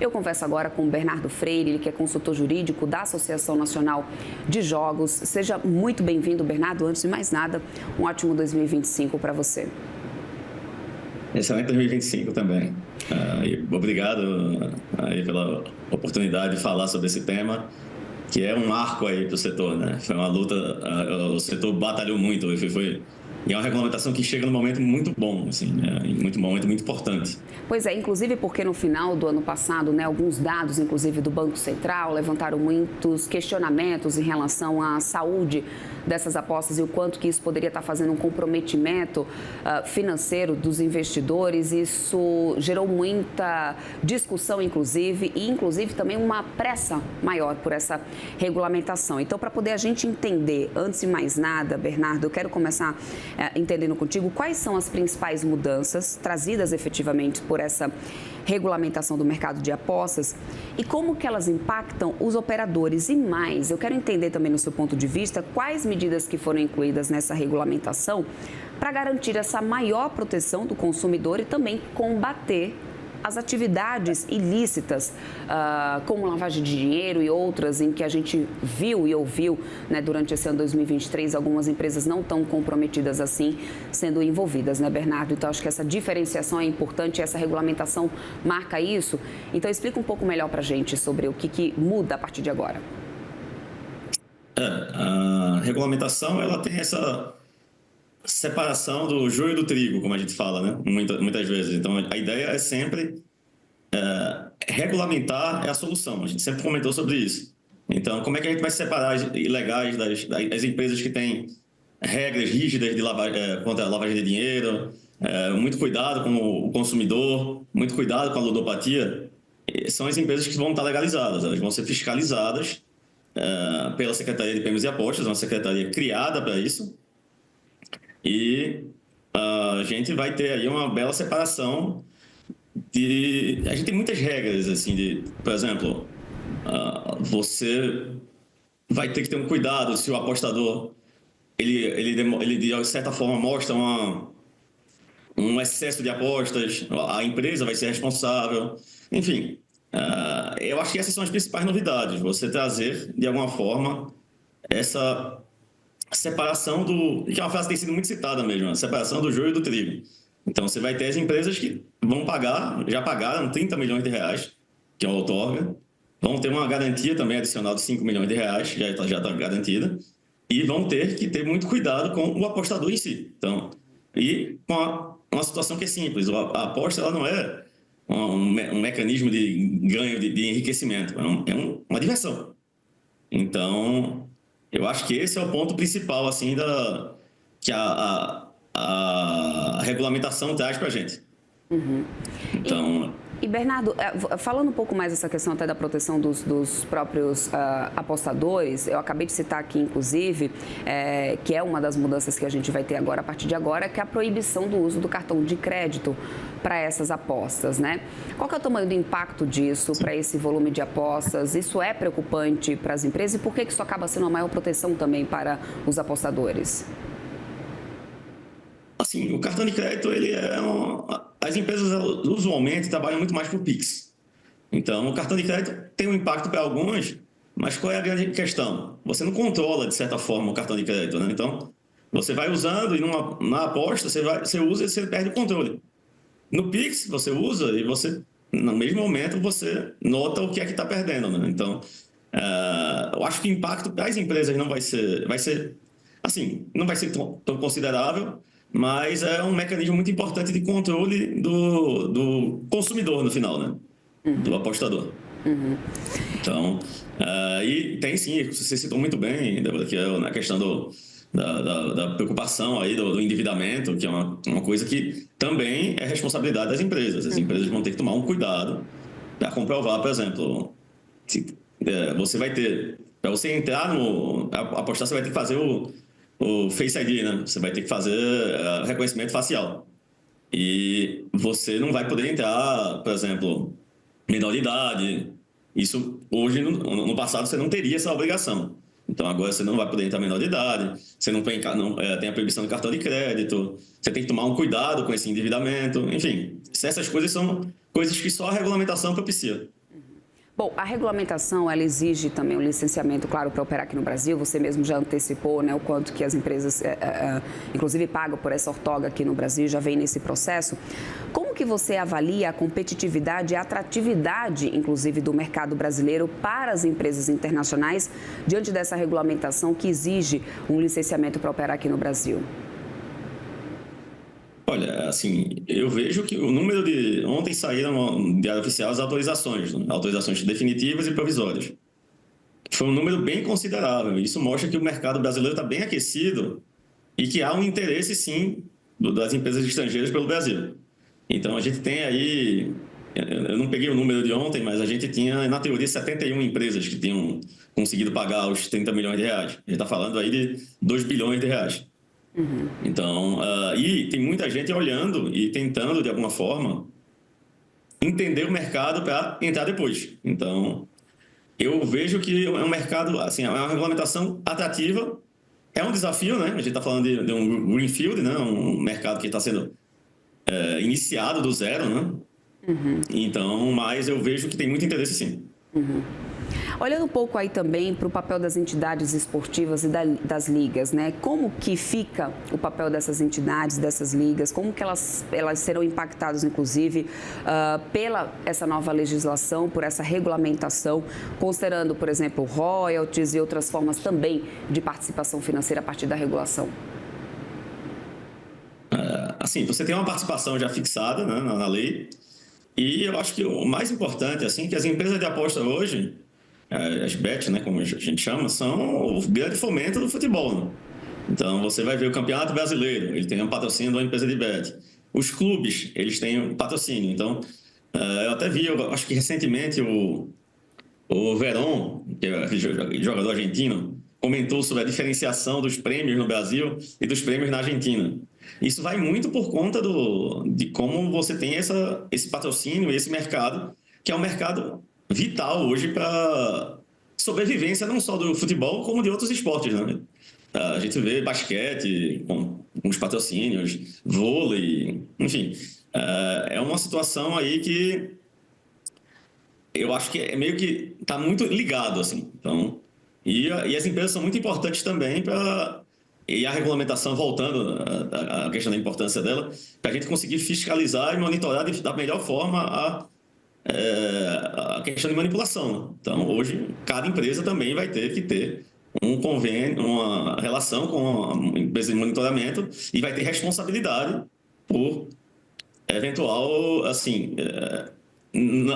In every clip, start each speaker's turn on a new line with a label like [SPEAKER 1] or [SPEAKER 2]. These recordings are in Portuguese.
[SPEAKER 1] Eu converso agora com o Bernardo Freire, ele que é consultor jurídico da Associação Nacional de Jogos. Seja muito bem-vindo, Bernardo. Antes de mais nada, um ótimo 2025 para você.
[SPEAKER 2] Excelente 2025 também. E obrigado aí pela oportunidade de falar sobre esse tema, que é um marco aí para o setor, né? Foi uma luta, o setor batalhou muito, e é uma regulamentação que chega num momento muito bom, assim, muito momento muito importante.
[SPEAKER 1] Pois é, inclusive porque no final do ano passado, né, alguns dados, inclusive do Banco Central, levantaram muitos questionamentos em relação à saúde dessas apostas e o quanto que isso poderia estar fazendo um comprometimento financeiro dos investidores. Isso gerou muita discussão, inclusive, e inclusive também uma pressa maior por essa regulamentação. Então, para poder a gente entender, antes de mais nada, Bernardo, eu quero começar entendendo contigo quais são as principais mudanças trazidas efetivamente por essa regulamentação do mercado de apostas e como que elas impactam os operadores. E mais, eu quero entender também no seu ponto de vista quais medidas que foram incluídas nessa regulamentação para garantir essa maior proteção do consumidor e também combater as atividades ilícitas, como lavagem de dinheiro e outras em que a gente viu e ouviu, né, durante esse ano 2023, algumas empresas não tão comprometidas assim sendo envolvidas, né, Bernardo? Então, acho que essa diferenciação é importante, essa regulamentação marca isso. Então, explica um pouco melhor para a gente sobre o que muda a partir de agora.
[SPEAKER 2] A regulamentação, ela tem essa separação do joio do trigo, como a gente fala, né? Muitas vezes. Então, a ideia é sempre regulamentar é a solução. A gente sempre comentou sobre isso. Então, como é que a gente vai separar as ilegais das empresas que têm regras rígidas de contra a lavagem de dinheiro, muito cuidado com o consumidor, muito cuidado com a ludopatia? São as empresas que vão estar legalizadas, elas vão ser fiscalizadas pela Secretaria de Prêmios e Apostas, uma secretaria criada para isso. E a gente vai ter aí uma bela separação a gente tem muitas regras, assim, por exemplo, você vai ter que ter um cuidado se o apostador, ele de certa forma mostra um excesso de apostas, a empresa vai ser responsável. Enfim, eu acho que essas são as principais novidades, você trazer, de alguma forma, essa separação que é uma frase que tem sido muito citada mesmo, a separação do joio e do trigo. Então, você vai ter as empresas que vão pagar, já pagaram 30 milhões de reais, que é o outorga, vão ter uma garantia também adicional de 5 milhões de reais, já está garantida, e vão ter que ter muito cuidado com o apostador em si. Então, e com uma situação que é simples, a aposta ela não é um mecanismo de ganho, de enriquecimento, é uma diversão. Então, eu acho que esse é o ponto principal, assim, que a regulamentação traz para a gente.
[SPEAKER 1] Uhum.
[SPEAKER 2] Então...
[SPEAKER 1] E, Bernardo, falando um pouco mais dessa questão até da proteção dos próprios apostadores, eu acabei de citar aqui, inclusive, que é uma das mudanças que a gente vai ter agora, a partir de agora, que é a proibição do uso do cartão de crédito para essas apostas, né? Qual que é o tamanho do impacto disso para esse volume de apostas? Isso é preocupante para as empresas e por que isso acaba sendo uma maior proteção também para os apostadores?
[SPEAKER 2] Assim, o cartão de crédito, as empresas usualmente trabalham muito mais por Pix. Então, o cartão de crédito tem um impacto para algumas, mas qual é a grande questão? Você não controla, de certa forma, o cartão de crédito, né? Então, você vai usando e na aposta você usa e você perde o controle. No Pix, você usa e no mesmo momento, você nota o que é que está perdendo, né? Então, eu acho que o impacto para as empresas não vai ser assim, não vai ser tão considerável, mas é um mecanismo muito importante de controle do consumidor no final, né? Do apostador.
[SPEAKER 1] Uhum.
[SPEAKER 2] Então, e tem sim, você citou muito bem, Débora, que é na questão da preocupação aí do endividamento, que é uma coisa que também é responsabilidade das empresas. As empresas vão ter que tomar um cuidado para comprovar, por exemplo, você vai ter, para você entrar apostar, você vai ter que fazer o Face ID, né? Você vai ter que fazer reconhecimento facial. E você não vai poder entrar, por exemplo, menor de idade. Isso, hoje, no passado, você não teria essa obrigação. Então, agora você não vai poder entrar menor de idade, você não tem a proibição de cartão de crédito, você tem que tomar um cuidado com esse endividamento. Enfim, essas coisas são coisas que só a regulamentação propicia.
[SPEAKER 1] Bom, a regulamentação, ela exige também um licenciamento, claro, para operar aqui no Brasil. Você mesmo já antecipou, né, o quanto que as empresas, inclusive, pagam por essa ortoga aqui no Brasil, já vem nesse processo. Como que você avalia a competitividade e a atratividade, inclusive, do mercado brasileiro para as empresas internacionais diante dessa regulamentação que exige um licenciamento para operar aqui no Brasil?
[SPEAKER 2] Olha, assim, eu vejo que o número de... Ontem saíram no Diário Oficial as autorizações, né? Autorizações definitivas e provisórias. Foi um número bem considerável. Isso mostra que o mercado brasileiro está bem aquecido e que há um interesse, sim, das empresas estrangeiras pelo Brasil. Então, a gente tem aí... Eu não peguei o número de ontem, mas a gente tinha, na teoria, 71 empresas que tinham conseguido pagar os 30 milhões de reais. A gente está falando aí de 2 bilhões de reais. Então, e tem muita gente olhando e tentando, de alguma forma, entender o mercado para entrar depois. Então, eu vejo que é um mercado, assim, é uma regulamentação atrativa, é um desafio, né? A gente está falando de um greenfield, né? Um mercado que está sendo iniciado do zero, né? Então, mas eu vejo que tem muito interesse, sim.
[SPEAKER 1] Olhando um pouco aí também para o papel das entidades esportivas e das ligas, né? Como que fica o papel dessas entidades, dessas ligas? Como que elas serão impactadas, inclusive, pela essa nova legislação, por essa regulamentação, considerando, por exemplo, royalties e outras formas também de participação financeira a partir da regulação?
[SPEAKER 2] Assim, você tem uma participação já fixada, né, na lei, e eu acho que o mais importante, assim, que as empresas de aposta hoje, as bets, né, como a gente chama, são o grande fomento do futebol, né? Então, você vai ver o Campeonato Brasileiro, ele tem um patrocínio de uma empresa de bet. Os clubes, eles têm um patrocínio. Então, eu até vi, eu acho que recentemente, o Verón, que é jogador argentino, comentou sobre a diferenciação dos prêmios no Brasil e dos prêmios na Argentina. Isso vai muito por conta de como você tem esse patrocínio e esse mercado, que é um mercado vital hoje para sobrevivência não só do futebol, como de outros esportes, né? A gente vê basquete com os patrocínios, vôlei, enfim. É uma situação aí que eu acho que é meio que está muito ligado, assim. Então, e as empresas são muito importantes também para... E a regulamentação, voltando à questão da importância dela, para a gente conseguir fiscalizar e monitorar da melhor forma a questão de manipulação, né? Então, hoje, cada empresa também vai ter que ter um convênio, uma relação com a empresa de monitoramento e vai ter responsabilidade por eventual, assim,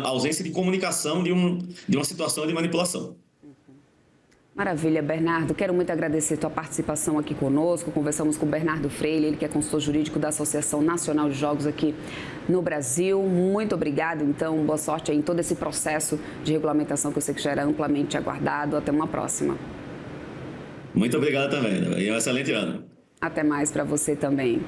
[SPEAKER 2] ausência de comunicação de uma situação de manipulação.
[SPEAKER 1] Maravilha, Bernardo. Quero muito agradecer a tua participação aqui conosco. Conversamos com o Bernardo Freire, ele que é consultor jurídico da Associação Nacional de Jogos aqui no Brasil. Muito obrigado, então. Boa sorte aí em todo esse processo de regulamentação que eu sei que já era amplamente aguardado. Até uma próxima.
[SPEAKER 2] Muito obrigado também. E um excelente ano.
[SPEAKER 1] Até mais para você também.